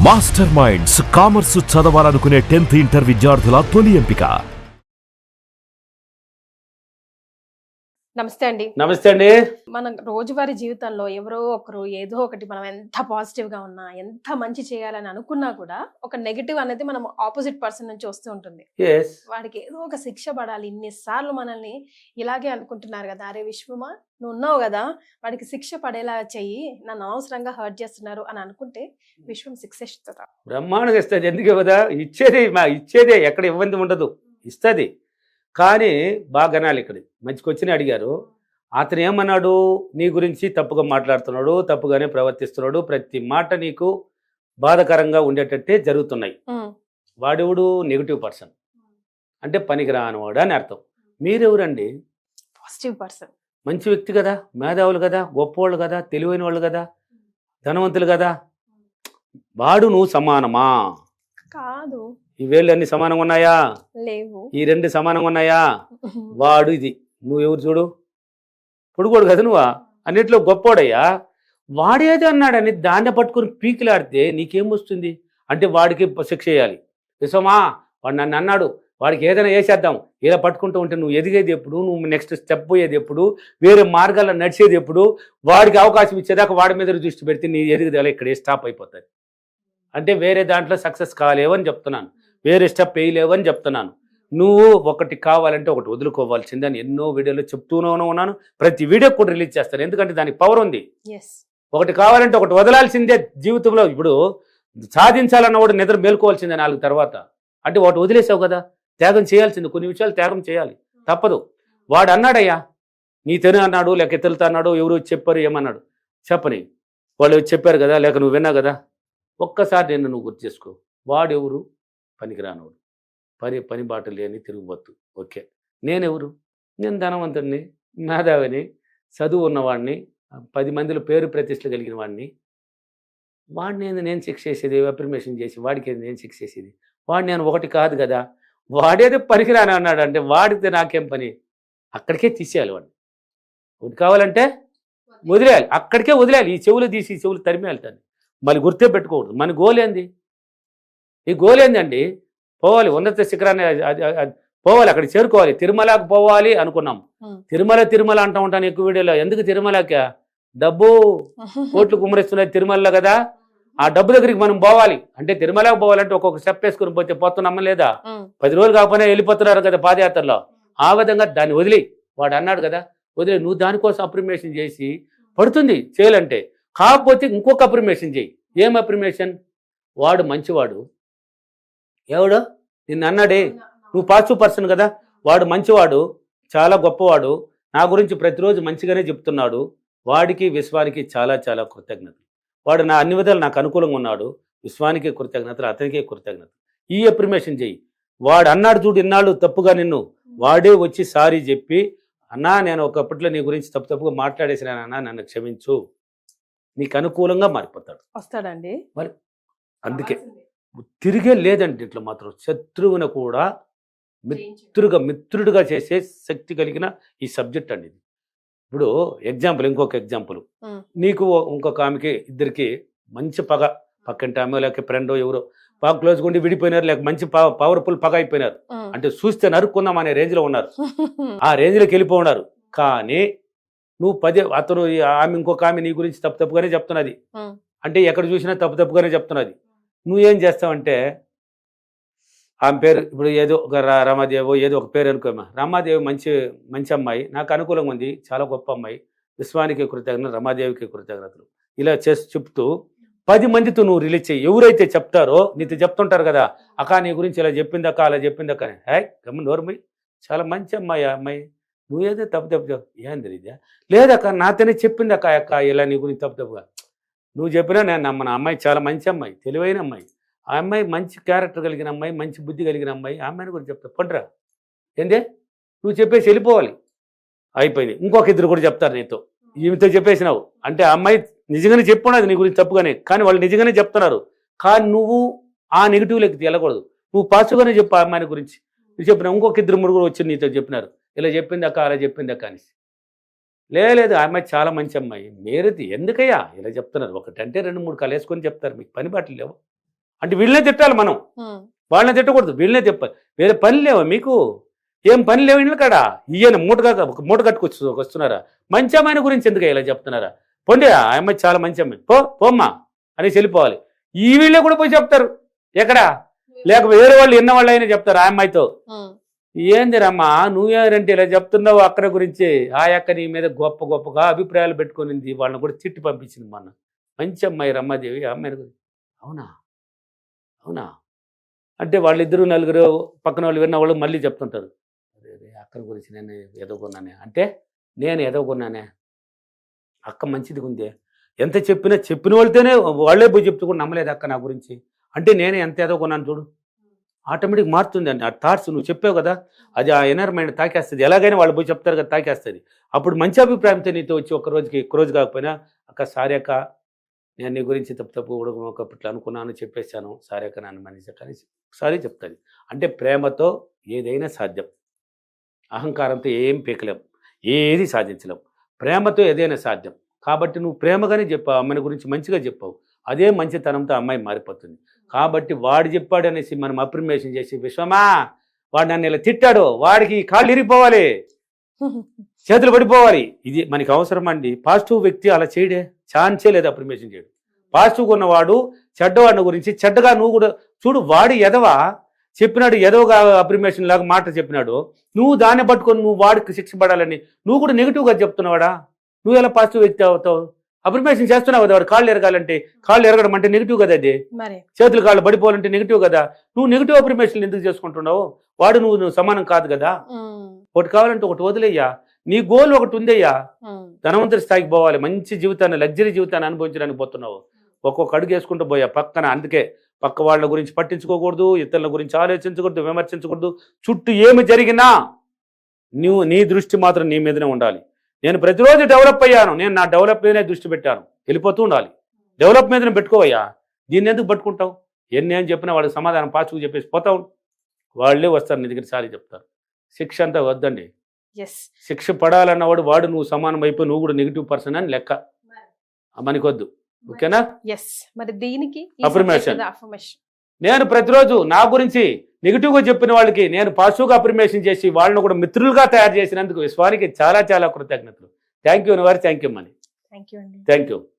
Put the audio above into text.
Master minds commerce చదవాలనుకునే 10th inter విద్యార్థుల తొలి ఎంపిక. నమస్తే అండి. నమస్తే అండి. మన రోజువారీ జీవితంలో ఎవరో ఒకరు ఏదో ఒకటి మనం ఎంత పాజిటివ్ గా ఉన్నా, ఎంత మంచి చేయాలని అనుకున్నా కూడా ఒక నెగటివ్ అనేది మనం ఆపోజిట్ పర్సన్ నుంచి వస్తూ ఉంటుంది. వాడికి ఏదో ఒక శిక్ష పడాలి. ఇన్నిసార్లు మనల్ని ఇలాగే అనుకుంటున్నారు కదా, అరే విశ్వమా నువ్వు ఉన్నావు కదా, వాడికి శిక్ష పడేలా చెయ్యి, నన్ను అనవసరంగా హర్ట్ చేస్తున్నారు అని అనుకుంటే విశ్వం శిక్ష ఇస్తుందా? బ్రహ్మాండంగా ఇస్తుంది. ఎందుకు ఇవ్వదా? ఇచ్చేదే ఎక్కడ ఇబ్బంది ఉండదు, ఇస్తుంది. కానీ బాగా అనాలి. ఇక్కడ మంచి క్వశ్చన్ అడిగారు. అతను ఏమన్నాడు? నీ గురించి తప్పుగా మాట్లాడుతున్నాడు, తప్పుగానే ప్రవర్తిస్తున్నాడు, ప్రతి మాట నీకు బాధకరంగా ఉండేటట్టే జరుగుతున్నాయి. వాడెవడు? నెగిటివ్ పర్సన్, అంటే పనికిరానివాడు అని అర్థం. మీరెవరండి? Positive person. మంచి వ్యక్తి కదా, మేధావులు కదా, గొప్పవాళ్ళు కదా, తెలివైన వాళ్ళు కదా, ధనవంతులు కదా. వాడు నువ్వు సమానమా? కాదు. ఈ వేళ్ళు అన్ని సమానంగా ఉన్నాయా? లేవు. ఈ రెండు సమానంగా ఉన్నాయా? వాడు ఇది. నువ్వు ఎవరు చూడు, పొడుగోడు కదా నువ్వా, అన్నిట్లో గొప్పోడయ్యా. వాడేది అన్నాడని దాన్ని పట్టుకుని పీకిలాడితే నీకేం వస్తుంది? అంటే వాడికి శిక్ష చేయాలి. విశ్వమా వాడు నన్ను అన్నాడు, వాడికి ఏదైనా వేసేద్దాం. ఇలా పట్టుకుంటూ ఉంటే నువ్వు ఎదిగేది ఎప్పుడు? నువ్వు నెక్స్ట్ స్టెప్ పోయేది ఎప్పుడు? వేరే మార్గాల్లో నడిచేది ఎప్పుడు? వాడికి అవకాశం ఇచ్చేదాకా వాడి మీద దృష్టి పెడితే నీ ఎదుగుదల ఇక్కడే స్టాప్ అయిపోతుంది. అంటే వేరే దాంట్లో సక్సెస్ కాలేవని చెప్తున్నాను, వేరే స్టెప్ వేయలేవు అని చెప్తున్నాను. నువ్వు ఒకటి కావాలంటే ఒకటి వదులుకోవాల్సిందని ఎన్నో వీడియోలో చెప్తూనే ఉన్నాను. ప్రతి వీడియో కూడా రిలీజ్ చేస్తాను, ఎందుకంటే దానికి పవర్ ఉంది. ఒకటి కావాలంటే ఒకటి వదలాల్సిందే జీవితంలో. ఇప్పుడు సాధించాలన్నవాడు నిద్ర మేలుకోవాల్సిందే 4 తర్వాత. అంటే ఒకటి వదిలేసావు కదా, త్యాగం చేయాల్సింది. కొన్ని విషయాలు త్యాగం చేయాలి, తప్పదు. వాడు అన్నాడయ్యా, నీ తెను అన్నాడు, లేక ఇతరులతో అన్నాడు, ఎవరు చెప్పారు, ఏమన్నాడు చెప్పని, వాళ్ళు చెప్పారు కదా, లేక నువ్వు విన్నా కదా. ఒక్కసారి నిన్ను నువ్వు గుర్తు చేసుకో. వాడెవరు? పనికిరానోడు, పని బాట లేని తిరుగుబోతు. ఓకే, నేనెవరు? నేను ధనవంతుడిని, మేధావిని, చదువు ఉన్నవాడిని, 10 మందిలో పేరు ప్రతిష్టలు కలిగిన వాడిని. వాడిని నేను శిక్ష చేసేది, అప్రిమేషన్ చేసి వాడికి నేను శిక్ష చేసేది. వాడు నేను ఒకటి కాదు కదా, వాడేదో పనికిరాని అన్నాడు అంటే వాడితే నాకేం పని? అక్కడికే తీసేయాలి. వాడిని ఒకటి కావాలంటే వదిలేయాలి, అక్కడికే వదిలేయాలి. ఈ చెవులు తీసి ఈ చెవులు తరిమేయాలి. దాన్ని మళ్ళీ గుర్తే పెట్టుకోకూడదు. మన గోలేంది? ఈ గోలేందండి? పోవాలి, ఉన్నత శిఖరాన్ని పోవాలి, అక్కడ చేరుకోవాలి. తిరుమలకు పోవాలి అనుకున్నాం. తిరుమల అంటూ ఉంటాను ఎక్కువ వీడియోలో. ఎందుకు తిరుమలకా? డబ్బు కోట్లు కుమ్మరిస్తున్నది తిరుమలలో కదా. ఆ డబ్బు దగ్గరికి మనం పోవాలి. అంటే తిరుమలకు పోవాలంటే ఒక్కొక్క స్టెప్ వేసుకుని పోతే పోతున్నామా లేదా? 10 రోజులు కాకపోయినా వెళ్ళిపోతున్నారు కదా పాదయాత్రలో. ఆ విధంగా దాన్ని వదిలి, వాడు అన్నాడు కదా వదిలే. నువ్వు దానికోసం అప్రిమేషన్ చేసి పడుతుంది చేయాలంటే. కాకపోతే ఇంకొక అప్రిమేషన్ చేయి. ఏం అప్రిమేషన్? వాడు మంచివాడు. ఎవడు? నిన్ను అన్నాడే, నువ్వు పాజిటివ్ పర్సన్ కదా. వాడు మంచివాడు, చాలా గొప్పవాడు, నా గురించి ప్రతిరోజు మంచిగానే చెప్తున్నాడు. వాడికి విశ్వానికి చాలా చాలా కృతజ్ఞతలు. వాడు నా అన్ని విధాలు నాకు అనుకూలంగా ఉన్నాడు. విశ్వానికి కృతజ్ఞతలు, అతనికే కృతజ్ఞతలు. ఈ అప్రిమేషన్ చెయ్యి. వాడు అన్నాడు చూడు ఇన్నాళ్ళు తప్పుగా నిన్ను, వాడే వచ్చి సారీ చెప్పి, అన్నా నేను ఒకప్పట్లో నీ గురించి తప్పుగా మాట్లాడేసినానన్నా, నన్ను క్షమించు, నీకు అనుకూలంగా మారిపోతాడు. వస్తాడండి మరి. అందుకే తిరిగే లేదంటే ఇట్లా మాత్రం శత్రువును కూడా మిత్రుడిగా చేసే శక్తి కలిగిన ఈ సబ్జెక్ట్ అండి ఇది. ఇప్పుడు ఎగ్జాంపుల్, ఇంకొక ఎగ్జాంపుల్. నీకు ఇంకొక ఆమెకి, ఇద్దరికి మంచి పగ, పక్కంటి ఆమె లేక ఫ్రెండో ఎవరో బాగా క్లోజ్గా ఉండి విడిపోయినారు, లేక మంచి పవర్ఫుల్ పగ అయిపోయినారు. అంటే చూస్తే నరుక్కుందాం అనే రేంజ్లో ఉన్నారు, ఆ రేంజ్లోకి వెళ్ళిపోయినారు. కానీ నువ్వు అతను ఆమె ఇంకొక ఆమె నీ గురించి తప్పుగానే చెప్తున్నది. అంటే ఎక్కడ చూసినా తప్పుగానే చెప్తున్నది. నువ్వేం చేస్తావంటే, ఆమె పేరు ఇప్పుడు ఏదో ఒక రమాదేవో ఏదో ఒక పేరు అనుకోమా. రమాదేవి మంచి అమ్మాయి, నాకు అనుకూలంగా ఉంది, చాలా గొప్ప అమ్మాయి, విశ్వానికి కృతజ్ఞతలు, రమాదేవికి కృతజ్ఞతలు. ఇలా చేసి చెప్తూ 10 మందితో నువ్వు రిలీజ్ చేయి. ఎవరైతే చెప్తారో నీతో చెప్తుంటారు కదా, అక్క నీ గురించి ఇలా చెప్పిందక్క, అలా చెప్పిందక్క అని. గమ్మ నోర్మై, చాలా మంచి అమ్మాయి ఆ అమ్మాయి, నువ్వేదో తప్పు ఏంది ఇదే? లేదక్క నాతోనే చెప్పింది అక్క ఇలా నీ గురించి తప్పుగా. నువ్వు చెప్పినా నేను నమ్మను. అమ్మాయి చాలా మంచి అమ్మాయి, తెలివైన అమ్మాయి, ఆ అమ్మాయి మంచి క్యారెక్టర్ కలిగిన అమ్మాయి, మంచి బుద్ధి కలిగిన అమ్మాయి. ఆ అమ్మాయిని గురించి చెప్తా పండ్రా ఏందే, నువ్వు చెప్పేసి వెళ్ళిపోవాలి, అయిపోయింది. ఇంకొక ఇద్దరు కూడా చెప్తారు నీతో, ఈమెతో చెప్పేసినావు అంటే ఆ అమ్మాయి నిజంగానే చెప్పున్నది నీ గురించి తప్పుగానే, కానీ వాళ్ళు నిజంగానే చెప్తున్నారు. కానీ నువ్వు ఆ నెగిటివ్లోకి వెళ్ళకూడదు. నువ్వు పాజిటివ్గానే చెప్పు ఆ అమ్మాయిని గురించి. నువ్వు చెప్పిన ఇంకొక 2-3 వచ్చి నీతో చెప్పినారు, ఇలా చెప్పింది అక్క, అలా చెప్పింది అక్క అని. లేదు ఆ అమ్మాయి చాలా మంచి అమ్మాయి. మీరు ఎందుకయ్యా ఇలా చెప్తున్నారు? ఒకటంటే 2-3 కలేసుకొని చెప్తారు, మీకు పని బాటలు లేవు. అంటే వీళ్ళనే తిట్టాలి మనం, వాళ్ళని తిట్టకూడదు, వీళ్ళనే తిప్పాలి. వేరే పని లేవా మీకు? ఏం పని లేవు ఇళ్ళు కాడ? ఈయన మూట కట్టుకొచ్చు వస్తున్నారా? మంచి అమ్మాయిని గురించి ఎందుకు ఇలా చెప్తున్నారా? పొండి ఆ అమ్మాయి చాలా మంచి అమ్మాయి, పోమ్మా అని వెళ్ళిపోవాలి. ఈ వీళ్ళే కూడా పోయి చెప్తారు ఎక్కడ, లేక వేరే వాళ్ళు ఎన్న వాళ్ళు అయినా చెప్తారు ఆ అమ్మాయితో. ఏందిరమ్మా నువ్వేరంటే ఇలా చెప్తున్నావు అక్కడ గురించి? ఆ అక్క నీ మీద గొప్పగా అభిప్రాయాలు పెట్టుకునింది, వాళ్ళని కూడా తిట్టి పంపించింది మొన్న. మంచి అమ్మాయి రమ్మాదేవి, ఆ అమ్మాయిని గురించి. అవునా అంటే వాళ్ళిద్దరు నలుగురు పక్కన వాళ్ళు విన్న వాళ్ళు మళ్ళీ చెప్తుంటారు, అదే అక్కడి గురించి నేను ఎదగొన్నానే. అంటే నేను ఎదగొన్నానే, అక్క మంచిది ఉంది. ఎంత చెప్పిన వాళ్ళతోనే వాళ్ళే పోయి చెప్తూ కూడా నమ్మలేదు అక్క నా గురించి. అంటే నేను ఎంత ఎదగొన్నాను చూడు. ఆటోమేటిక్ మారుతుంది అండి ఆ థాట్స్. నువ్వు చెప్పావు కదా, అది ఆ ఇన్నర్ మైండ్ తాకేస్తుంది. ఎలాగైనా వాళ్ళు పోయి చెప్తారు కదా, తాకేస్తుంది. అప్పుడు మంచి అభిప్రాయంతో నీతో వచ్చి ఒక్క రోజు కాకపోయినా, అక్క సారీ అక్క నేను నీ గురించి తప్పు ఒకప్పుడు అనుకున్నాను, చెప్పేశాను, సారీ అక్క నన్ను మనిషి కానీ సారీ చెప్తాను. అంటే ప్రేమతో ఏదైనా సాధ్యం. అహంకారంతో ఏం పీకలేం, ఏది సాధించలేం. ప్రేమతో ఏదైనా సాధ్యం. కాబట్టి నువ్వు ప్రేమగానే చెప్పావు, అమ్మాయిని గురించి మంచిగా చెప్పావు. అదే మంచితనంతో అమ్మాయి మారిపోతుంది. కాబట్టి వాడు చెప్పాడు అనేసి మనం అప్రిమేషన్ చేసి, విశ్వమా వాడు నన్ను ఇలా తిట్టాడు, వాడికి కాళ్ళు ఇరిగిపోవాలి, చేతులు పడిపోవాలి, ఇది మనకి అవసరం అండి. పాజిటివ్ వ్యక్తి అలా చేయడే, ఛాన్సే లేదు అప్రిమేషన్ చేయడు. పాజిటివ్గా ఉన్నవాడు చెడ్డవాడిని గురించి చెడ్డగా నువ్వు కూడా చూడు. వాడు ఎదవా చెప్పినాడు, ఎదవగా అప్రిమేషన్ లాగా మాట చెప్పినాడు, నువ్వు దాన్ని పట్టుకొని నువ్వు వాడికి శిక్ష పడాలని నువ్వు కూడా నెగిటివ్గా చెప్తున్నావాడా? నువ్వు ఎలా పాజిటివ్ వ్యక్తి అవుతావు? అప్రిమేషన్ చేస్తున్నావు కదా, వాడు కాళ్ళు ఎరగాలంటే, కాళ్ళు ఎరగడం అంటే నెగిటివ్ కదా, అది చేతులు కాళ్ళు పడిపోవాలంటే నెగిటివ్ కదా. నువ్వు నెగిటివ్ అప్రిమేషన్ ఎందుకు చేసుకుంటున్నావు? వాడు నువ్వు సమానం కాదు కదా. ఒకటి కావాలంటే ఒకటి వదిలేయ్యా, నీ గోల్ ఒకటి ఉందయ్యా, ధనవంతుడి స్థాయికి పోవాలి, మంచి జీవితాన్ని లగ్జరీ జీవితాన్ని అనుభవించడానికి పోతున్నావు. ఒక్కొక్క అడుగు వేసుకుంటూ పోయా పక్కన. అందుకే పక్క వాళ్ళ గురించి పట్టించుకోకూడదు, ఇతరుల గురించి ఆలోచించకూడదు, విమర్శించకూడదు. చుట్టూ ఏమి జరిగినా నీ దృష్టి మాత్రం నీ మీదనే ఉండాలి. నేను ప్రతిరోజు డెవలప్ అయ్యాను, నేను నా డెవలప్ మీదనే దృష్టి పెట్టాను, వెళ్ళిపోతూ ఉండాలి. డెవలప్ మీదనే పెట్టుకోవయ్యా, దీన్ని ఎందుకు పట్టుకుంటావు? ఎన్ని అని చెప్పినా వాళ్ళకి సమాధానం పాచుకు చెప్పేసి పోతావు. వాళ్ళే వస్తారు నీ దగ్గర సారి చెప్తారు. శిక్ష అంతా వద్దండి. శిక్ష పడాలన్నవాడు వాడు నువ్వు సమానం అయిపోయి నువ్వు కూడా నెగిటివ్ పర్సన్ అని లెక్క, మనకొద్దు. ఓకేనా? మరి దీనికి అఫర్మేషన్. నేను ప్రతిరోజు నా గురించి నెగిటివ్గా చెప్పిన వాళ్ళకి నేను పాజిటివ్గా అఫర్మేషన్ చేసి వాళ్ళని కూడా మిత్రులుగా తయారు చేసినందుకు విశ్వానికి చాలా చాలా కృతజ్ఞతలు. థ్యాంక్ యూ అనివారు. Thank you Mani. Thank you.